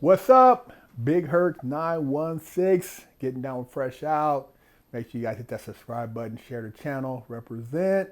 What's up? Big Hurt 916, getting down fresh out. Make sure you guys hit that subscribe button, share the channel, represent.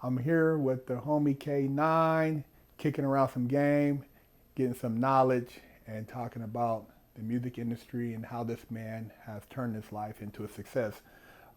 I'm here with the homie K9, kicking around some game, getting some knowledge, and talking about the music industry and how this man has turned his life into a success.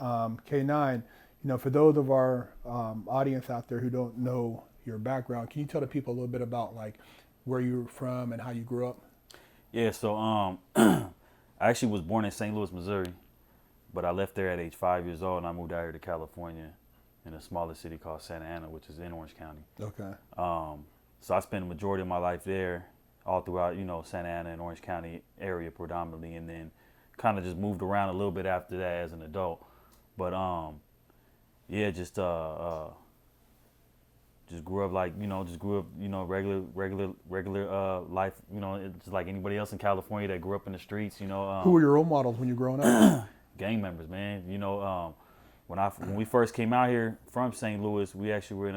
K9, for those of our audience out there who don't know your background, can you tell the people a little bit about like where you're from and how you grew up? Yeah, so I actually was born in St. Louis, Missouri, but I left there at age 5 years old and I moved out here to California in a smaller city called Santa Ana, which is in Orange County. Okay. So I spent the majority of my life there, all throughout, Santa Ana and Orange County area predominantly, and then kind of just moved around a little bit after that as an adult. But yeah, just grew up like, regular life, just like anybody else in California that grew up in the streets, Who were your role models when you were growing up? gang members, man. When we first came out here from St. Louis, we actually were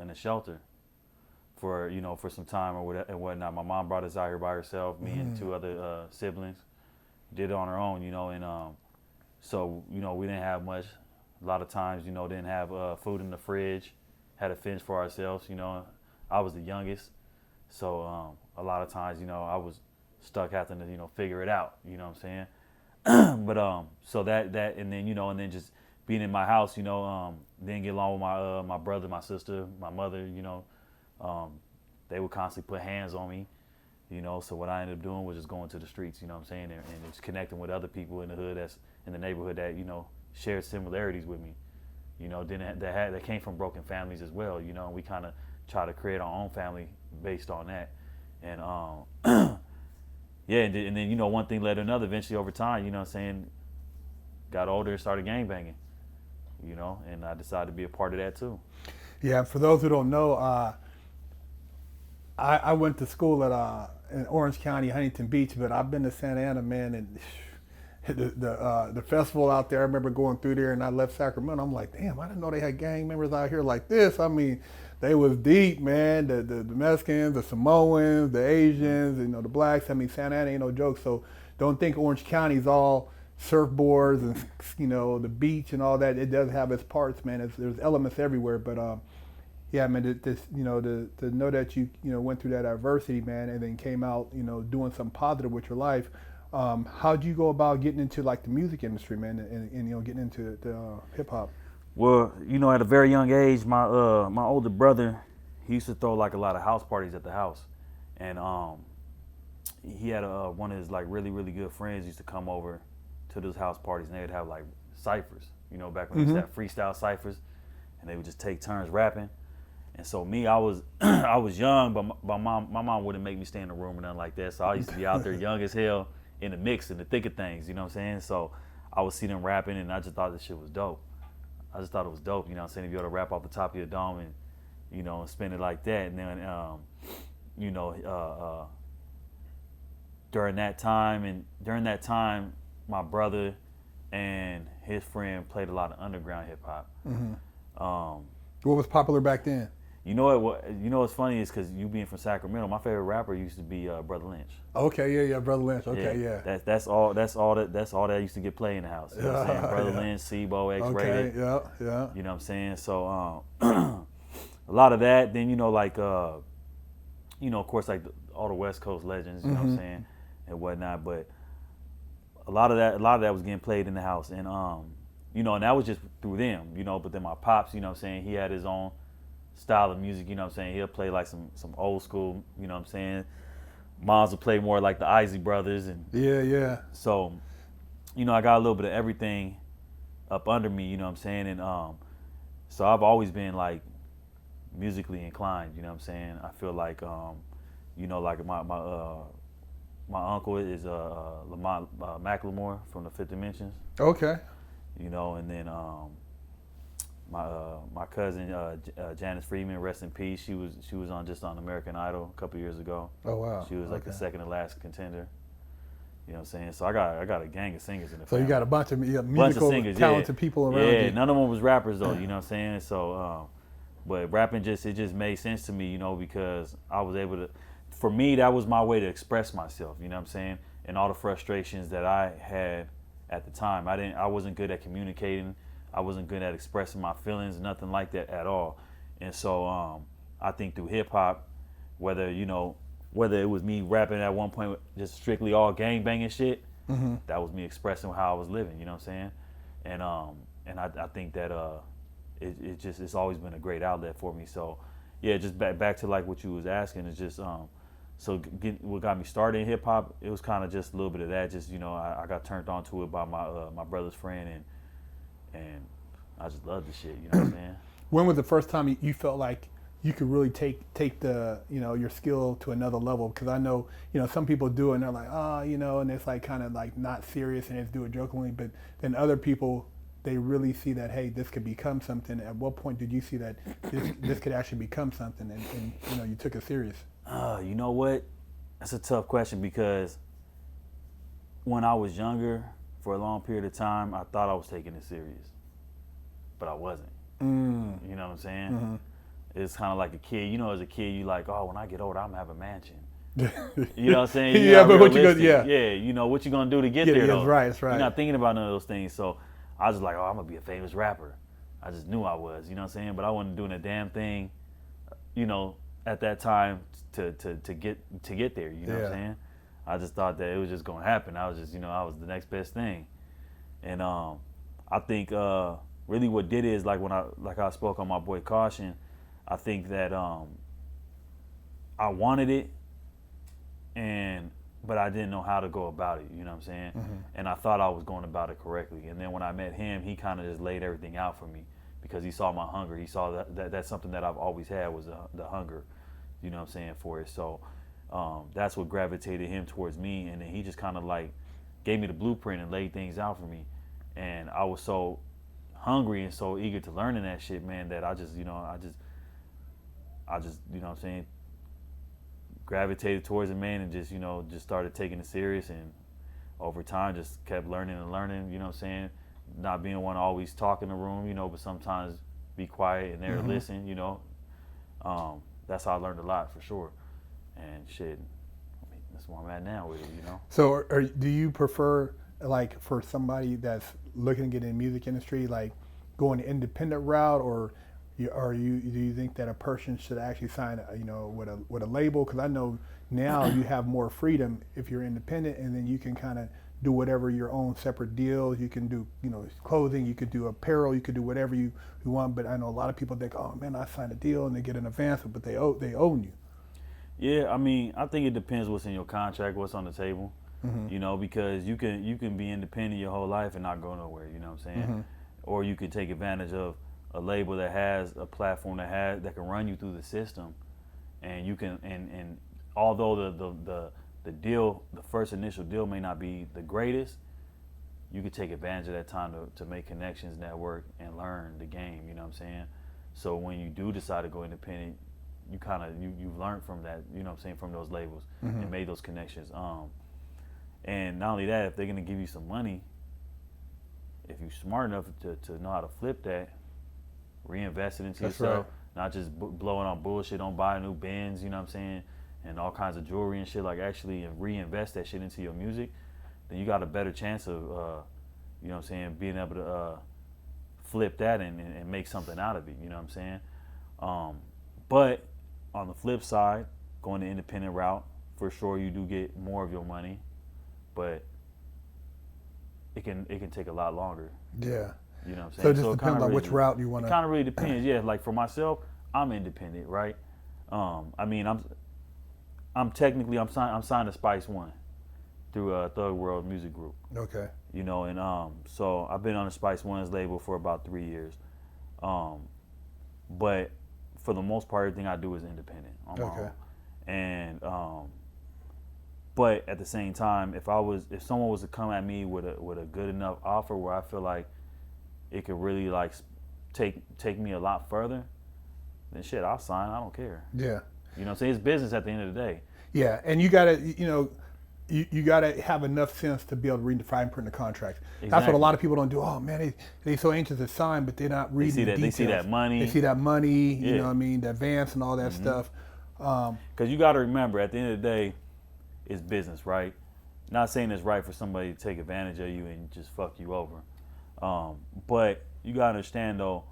in a shelter for some time and whatnot. My mom brought us out here by herself, me and two other siblings, did it on her own, and so we didn't have much. A lot of times, didn't have food in the fridge, had to fence for ourselves. I was the youngest, so a lot of times, I was stuck having to figure it out. You know what I'm saying? But so that and then just being in my house, didn't get along with my brother, my sister, my mother. They would constantly put hands on me. So what I ended up doing was just going to the streets. You know what I'm saying? And just connecting with other people in the hood that's in the neighborhood that shared similarities with me. That came from broken families as well. And we kind of try to create our own family based on that. And yeah, and then one thing led to another. Eventually, over time, got older and started gangbanging. And I decided to be a part of that too. Yeah, for those who don't know, I went to school at in Orange County, Huntington Beach, but I've been to Santa Ana, man, and the festival out there. I remember going through there, and I left Sacramento. I'm like, damn, I didn't know they had gang members out here like this. I mean, they was deep, man. The Mexicans, the Samoans, the Asians, the blacks. I mean, Santa Ana ain't no joke. So don't think Orange County's all surfboards and the beach and all that. It does have its parts, man. There's elements everywhere, but yeah, man. To know that you went through that adversity, man, and then came out doing something positive with your life. How'd you go about getting into like the music industry, man, and getting into the hip hop? Well, at a very young age, my older brother, he used to throw like a lot of house parties at the house, and he had one of his like really really good friends used to come over to those house parties, and they'd have like ciphers, back when they used to have freestyle ciphers, and they would just take turns rapping. And so me, I was I was young, but my mom wouldn't make me stay in the room or nothing like that. So I used to be out there young as hell in the mix, in the thick of things, you know what I'm saying? So I would see them rapping, and I just thought this shit was dope. I just thought it was dope, you know what I'm saying? If you were to rap off the top of your dome and, spin it like that. And then, during that time, my brother and his friend played a lot of underground hip hop. Mm-hmm. What was popular back then? What's funny is because you being from Sacramento, my favorite rapper used to be Brother Lynch. Okay, yeah, Brother Lynch. Okay, yeah. That's all that used to get played in the house. You know what I'm saying? Brother Lynch, Sebo, X-Rated. Okay, yeah. You know what I'm saying? So a lot of that. Then of course, like all the West Coast legends. You know what I'm saying, and whatnot. But a lot of that was getting played in the house, and and that was just through them. But then my pops, he had his own style of music, he'll play like some old school, Moms will play more like the Isley Brothers, and yeah. So, I got a little bit of everything up under me, and so I've always been like musically inclined, I feel like like my uncle is Lamont Macklemore from the Fifth Dimensions. Okay. And then my cousin Janice Friedman, rest in peace. She was on American Idol a couple years ago. Oh wow! She was like the second to last contender. You know what I'm saying? So I got a gang of singers in the family. So you got a bunch of musical, singers, talented people around you. Yeah, none of them was rappers though. You know what I'm saying? So, but rapping just made sense to me, because I was able for me, that was my way to express myself. You know what I'm saying? And all the frustrations that I had at the time, I wasn't good at communicating. I wasn't good at expressing my feelings, nothing like that at all. And so I think through hip hop, whether it was me rapping at one point just strictly all gang banging shit, that was me expressing how I was living. You know what I'm saying? And I think that it's always been a great outlet for me. So yeah, just back to like what you was asking is just what got me started in hip hop. It was kind of just a little bit of that. Just I got turned on to it by my brother's friend, and I just love the shit. You know what I'm saying? When was the first time you felt like you could really take the your skill to another level? Because I know some people do it and they're like, and it's like kind of like not serious and they just do it jokingly. But then other people, they really see that, hey, this could become something. At what point did you see that this could actually become something, and you took it serious? You know what? That's a tough question, because when I was younger, for a long period of time, I thought I was taking it serious, but I wasn't. You know what I'm saying? Mm-hmm. It's kind of like a kid. As a kid, you like, oh, when I get older, I'm gonna have a mansion. You know what I'm saying? Yeah, but what you gonna, what you gonna do to get there? That's right. That's right. You're not thinking about none of those things. So I was like, oh, I'm gonna be a famous rapper. I just knew I was. You know what I'm saying? But I wasn't doing a damn thing. At that time to get there. You know what I'm saying? I just thought that it was just gonna happen. I was just I was the next best thing. And I think really what did is like when I spoke on my boy Caution, I think that I wanted it, but I didn't know how to go about it. You know what I'm saying? Mm-hmm. And I thought I was going about it correctly. And then when I met him, he kind of just laid everything out for me, because he saw my hunger. He saw that that's something that I've always had, was the hunger, you know what I'm saying, for it. So that's what gravitated him towards me. And then he just kind of like gave me the blueprint and laid things out for me. And I was so hungry and so eager to learn in that shit, man, that I just, you know what I'm saying, gravitated towards it, man, and just started taking it serious. And over time just kept learning and learning, you know what I'm saying? Not being one to always talk in the room, but sometimes be quiet and there to listen, That's how I learned a lot, for sure. And shit, that's where I'm at now with it, So do you prefer, like, for somebody that's looking to get in the music industry, like going the independent route, or do you think that a person should actually sign with a label? Because I know now you have more freedom if you're independent, and then you can kind of do whatever your own separate deals. You can do, clothing, you could do apparel, you could do whatever you want. But I know a lot of people think, oh man, I signed a deal, and they get an advance, but they own you. Yeah, I mean, I think it depends what's in your contract, what's on the table. Mm-hmm. Because you can be independent your whole life and not go nowhere. You know what I'm saying? Mm-hmm. Or you can take advantage of a label that has a platform that can run you through the system, and you can and although the deal, the first initial deal may not be the greatest, you could take advantage of that time to make connections, network, and learn the game, you know what I'm saying? So when you do decide to go independent, you've learned from that, you know what I'm saying, from those labels, and made those connections. And not only that, if they're gonna give you some money, if you're smart enough to know how to flip that, reinvest it into yourself, not just blowing on bullshit, don't buy new Benz, you know what I'm saying, and all kinds of jewelry and shit, like actually reinvest that shit into your music, then you got a better chance of, you know what I'm saying, being able to flip that and make something out of it, you know what I'm saying? But on the flip side, going the independent route, for sure you do get more of your money, but it can take a lot longer. Yeah. You know what I'm saying? So it just depends on which route you want to. It kind of really depends. Yeah, like for myself, I'm independent, right? I mean, I'm technically signed to Spice One through Thug World Music Group. Okay. And so I've been on the Spice One's label for about 3 years. But for the most part, everything I do is independent on my own. And but at the same time, if someone was to come at me with a good enough offer where I feel like it could really like take me a lot further, then shit, I'll sign. I don't care. Yeah. You know what I'm saying? It's business at the end of the day. Yeah, and you gotta, you gotta have enough sense to be able to read the fine print of the contract. Exactly. That's what a lot of people don't do. Oh man, they so anxious to sign, but they're not reading the details. They see that money. They see that money. You know what I mean? The advance and all that stuff. Because you got to remember, at the end of the day, it's business, right? Not saying it's right for somebody to take advantage of you and just fuck you over. But you got to understand, though,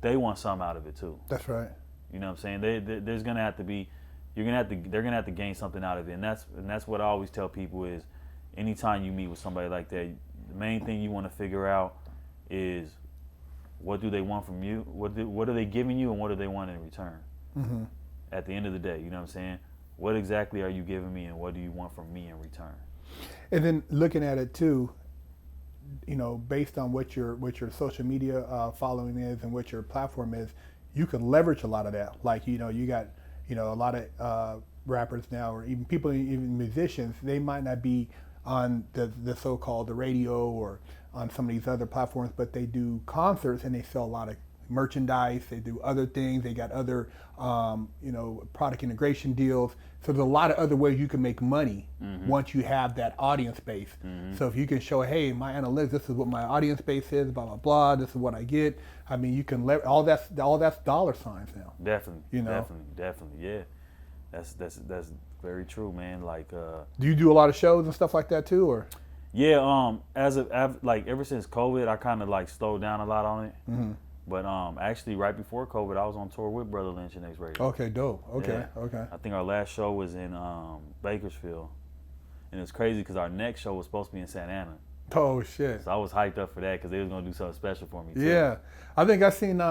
they want something out of it, too. That's right. You know what I'm saying? There's going to have to be, they're going to have to gain something out of it. And that's what I always tell people is, anytime you meet with somebody like that, the main thing you want to figure out is, what do they want from you? What are they giving you, and what do they want in return? Mm-hmm. At the end of the day, you know what I'm saying? What exactly are you giving me, and what do you want from me in return? And then looking at it too, you know, based on what your social media following is and what your platform is, you can leverage a lot of that. Like, you know, you got, you know, a lot of rappers now, or even people, even musicians, they might not be on the so-called the radio or on some of these other platforms, but they do concerts and they sell a lot of merchandise. They do other things. They got other, you know, product integration deals. So there's a lot of other ways you can make money once you have that audience base. So if you can show, hey, my analytics, this is what my audience base is, blah blah blah. This is what I get. I mean, you can all that's dollar signs now. Definitely, you know, definitely, yeah. That's very true, man. Like, do you do a lot of shows and stuff like that too, or? Yeah, ever since COVID, I kind of like slowed down a lot on it. Mm-hmm. But actually, right before COVID, I was on tour with Brother Lynch and X Radio. Okay, dope. Okay, Yeah. okay. I think our last show was in Bakersfield, and it's crazy because our next show was supposed to be in Santa Ana. Oh shit. So I was hyped up for that because they was gonna do something special for me too. Yeah, I think I seen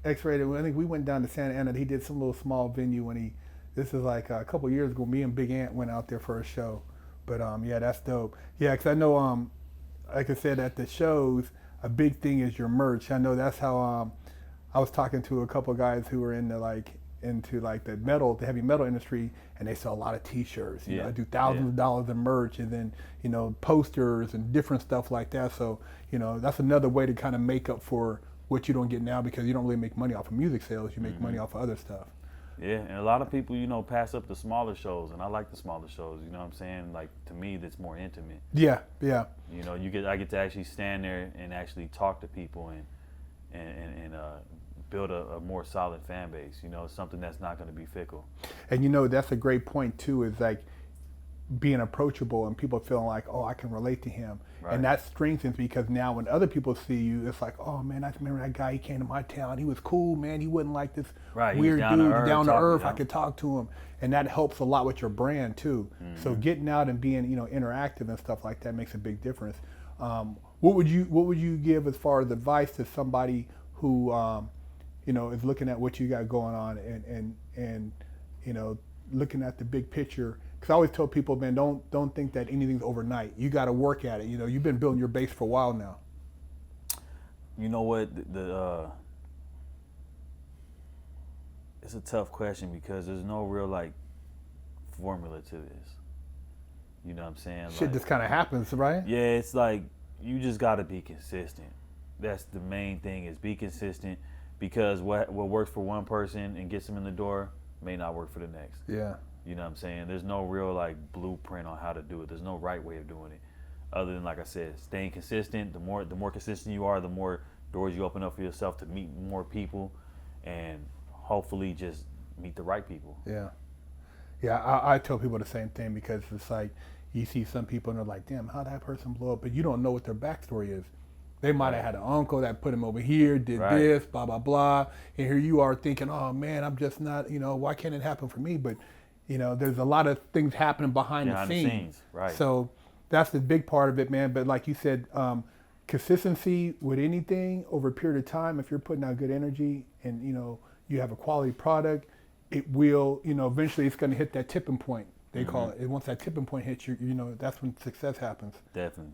X Radio. I think we went down to Santa Ana. He did some little small venue when he. This is like a couple years ago. Me and Big Ant went out there for a show, but yeah, that's dope. Yeah, because I know like I said at the shows, a big thing is your merch. I know that's how I was talking to a couple of guys who were into the heavy metal industry, and they sell a lot of T-shirts. You know, do thousands of dollars of merch, and then, you know, posters and different stuff like that. So, you know, that's another way to kind of make up for what you don't get now, because you don't really make money off of music sales. You make money off of other stuff. Yeah, and a lot of people, you know, pass up the smaller shows, and I like the smaller shows. You know what I'm saying? Like, to me, that's more intimate. Yeah, yeah. You know, I get to actually stand there and actually talk to people and build a more solid fan base. You know, something that's not going to be fickle. And you know, that's a great point too. Is like being approachable and people feeling like, oh, I can relate to him. Right. And that strengthens, because now when other people see you, it's like, oh man, I remember that guy, he came to my town, he was cool, man, he wasn't like this weird dude, down to earth, I could talk to him. And that helps a lot with your brand too. So getting out and being, you know, interactive and stuff like that makes a big difference. What would you give as far as advice to somebody who you know, is looking at what you got going on and you know, looking at the big picture? Because I always tell people, man, don't think that anything's overnight. You got to work at it. You know, you've been building your base for a while now. You know what? It's a tough question because there's no real like formula to this. You know what I'm saying? Shit just kind of happens, right? Yeah, it's like you just got to be consistent. That's the main thing, is be consistent, because what works for one person and gets them in the door may not work for the next. Yeah. You know what I'm saying? There's no real like blueprint on how to do it. There's no right way of doing it, other than, like I said, staying consistent. The more consistent you are, the more doors you open up for yourself to meet more people, and hopefully just meet the right people. Yeah. Yeah, I tell people the same thing, because it's like you see some people and they're like, damn, how'd that person blow up? But you don't know what their backstory is. They might have had an uncle that put him over here, did this, blah, blah, blah. And here you are thinking, oh man, I'm just not, you know, why can't it happen for me? But you know, there's a lot of things happening behind the scenes. Right. So that's the big part of it, man. But like you said, consistency with anything over a period of time, if you're putting out good energy and, you know, you have a quality product, it will, you know, eventually it's going to hit that tipping point. They call it. And once that tipping point hits, you know, that's when success happens. Definitely.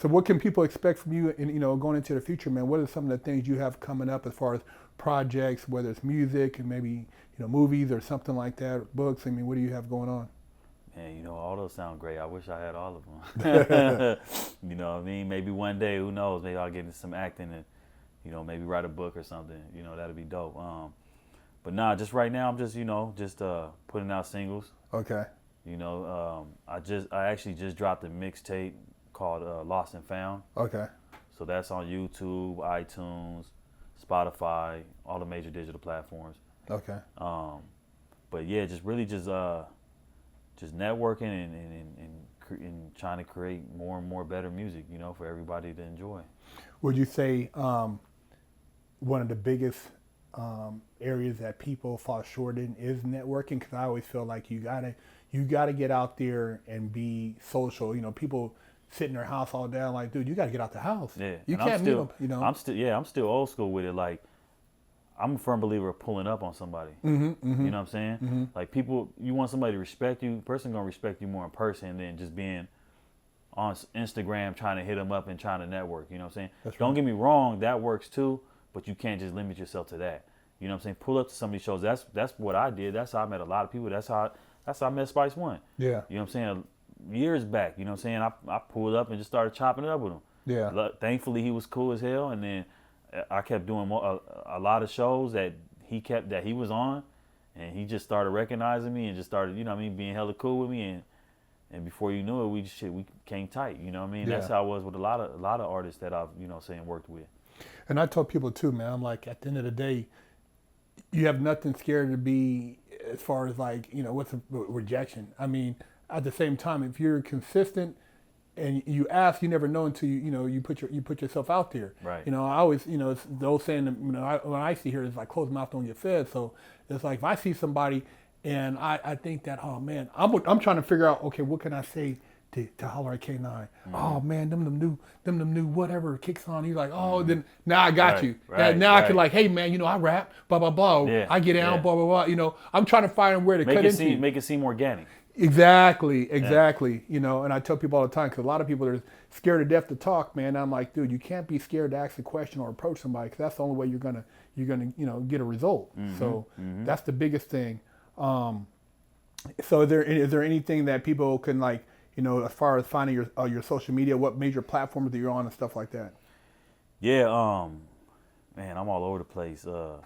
So what can people expect from you, in, you know, going into the future, man? What are some of the things you have coming up as far as projects, whether it's music and maybe, you know, movies or something like that, books? I mean, what do you have going on? Man, you know, all those sound great. I wish I had all of them. You know what I mean? Maybe one day, who knows? Maybe I'll get into some acting and, you know, maybe write a book or something. You know, that'd be dope. But nah, just right now, I'm just, you know, putting out singles. Okay. You know, I actually just dropped a mixtape called Lost and Found. Okay. So that's on YouTube, iTunes, Spotify, all the major digital platforms. Okay. But yeah, just really just networking and trying to create more and more better music, you know, for everybody to enjoy. Would you say one of the biggest areas that people fall short in is networking? Because I always feel like you gotta get out there and be social. You know, people sit in their house all day. I'm like, dude, you gotta get out the house. Yeah, You and can't meet them. You know. I'm still old school with it. Like, I'm a firm believer of pulling up on somebody. Mm-hmm, mm-hmm, You know what I'm saying? mm-hmm. Like, people, you want somebody to respect you. Person gonna respect you more in person than just being on Instagram trying to hit them up and trying to network. You know what I'm saying? That's Don't right. get me wrong, that works too, but you can't just limit yourself to that. You know what I'm saying? Pull up to some of these shows. That's what I did. That's how I met a lot of people. That's how I met Spice One. Yeah. You know what I'm saying? Years back. You know what I'm saying? I pulled up and just started chopping it up with him. Yeah. Thankfully, he was cool as hell, and then I kept doing a lot of shows that he was on, and he just started recognizing me and just started, you know what I mean, being hella cool with me, and before you knew it, we came tight. You know what I mean? Yeah. That's how I was with a lot of artists that I've, you know, saying worked with. And I tell people too, man. I'm like, at the end of the day, you have nothing scared to be as far as like, you know, what's a rejection. I mean, at the same time, if you're consistent and you ask, you never know until you put yourself out there. Right. You know, I always, you know, it's the old saying, you know, when I see here is like closed mouth don't get fed. So it's like if I see somebody and I think that, oh man, I'm trying to figure out, okay, what can I say to holler at K9? Mm-hmm. Oh man, them new whatever kicks on. He's like, oh, then now I got you. Now I can like, hey man, you know, I rap, blah blah blah. Yeah, I get down, yeah. blah blah blah. You know, I'm trying to find where to cut into. Make it seem organic. Exactly. You know, and I tell people all the time because a lot of people are scared to death to talk, man. I'm like, dude, you can't be scared to ask a question or approach somebody because that's the only way you're gonna you know get a result. Mm-hmm, so that's the biggest thing. So is there anything that people can like, you know, as far as finding your social media, what major platforms that you're on and stuff like that? Yeah, man, I'm all over the place. You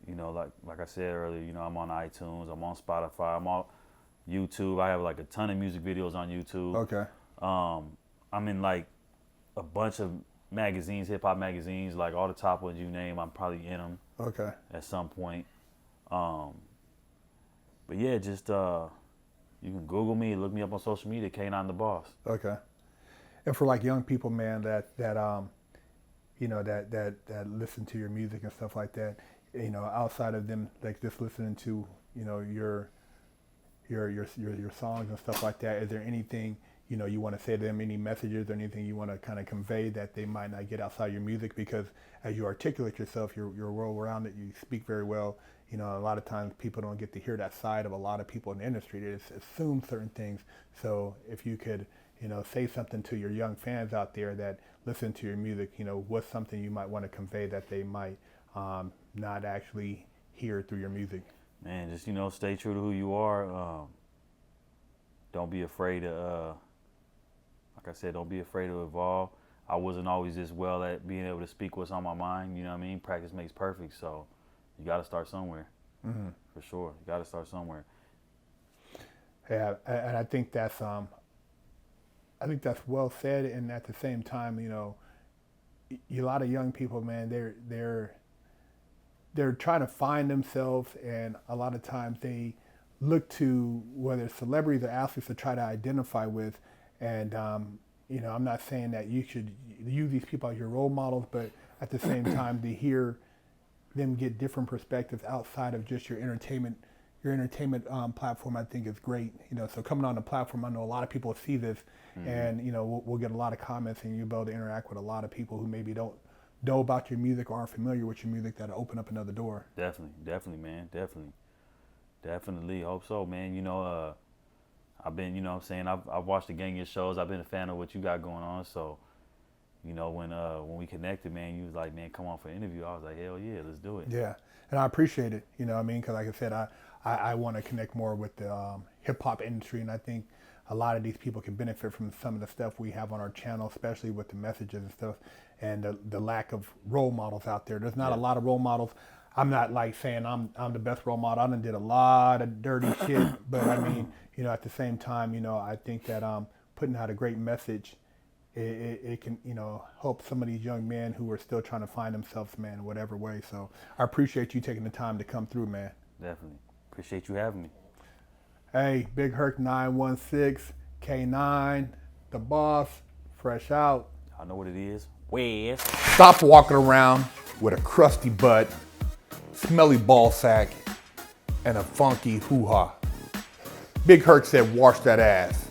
know, like I said earlier, you know, I'm on iTunes, I'm on Spotify, I'm on YouTube. I have like a ton of music videos on YouTube. Okay. I'm in like a bunch of magazines, hip hop magazines, like all the top ones you name. I'm probably in them. Okay. At some point. But yeah, just you can Google me, look me up on social media, K9 the Boss. Okay. And for like young people, man, that you know that listen to your music and stuff like that, you know, outside of them like just listening to, you know, your songs and stuff like that, is there anything, you know, you want to say to them, any messages or anything you want to kind of convey that they might not get outside your music? Because as you articulate yourself, you're well-rounded, you speak very well. You know, a lot of times people don't get to hear that side of a lot of people in the industry. They just assume certain things. So if you could, you know, say something to your young fans out there that listen to your music, you know, what's something you might want to convey that they might not actually hear through your music? Man, just, you know, stay true to who you are. Don't be afraid to, like I said, don't be afraid to evolve. I wasn't always this well at being able to speak what's on my mind. You know what I mean? Practice makes perfect. So you got to start somewhere. Mm-hmm. For sure. You got to start somewhere. Yeah, and I think that's well said. And at the same time, you know, a lot of young people, man, they're trying to find themselves, and a lot of times they look to whether it's celebrities or athletes to try to identify with. And you know, I'm not saying that you should use these people as your role models, but at the same time, to hear them get different perspectives outside of just your entertainment platform, I think is great. You know, so coming on the platform, I know a lot of people see this, and you know, we'll get a lot of comments, and you'll be able to interact with a lot of people who maybe don't know about your music or aren't familiar with your music, that'll open up another door. Definitely, man. Definitely. Hope so, man. You know, I've been, you know what I'm saying, I've watched the gang of your shows. I've been a fan of what you got going on. So, you know, when we connected, man, you was like, man, come on for an interview. I was like, hell yeah, let's do it. Yeah, and I appreciate it. You know what I mean? Because like I said, I want to connect more with the hip-hop industry, and I think a lot of these people can benefit from some of the stuff we have on our channel, especially with the messages and stuff, and the lack of role models out there. There's not a lot of role models. I'm not like saying I'm the best role model. I done did a lot of dirty shit, but I mean, you know, at the same time, you know, I think that putting out a great message, it can, you know, help some of these young men who are still trying to find themselves, man, in whatever way. So I appreciate you taking the time to come through, man. Definitely. Appreciate you having me. Hey, Big Herc 916, K9, the boss, fresh out. I know what it is. Wes. Stop walking around with a crusty butt, smelly ball sack, and a funky hoo-ha. Big Herc said, wash that ass.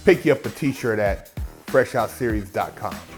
Pick you up a t-shirt at freshoutseries.com.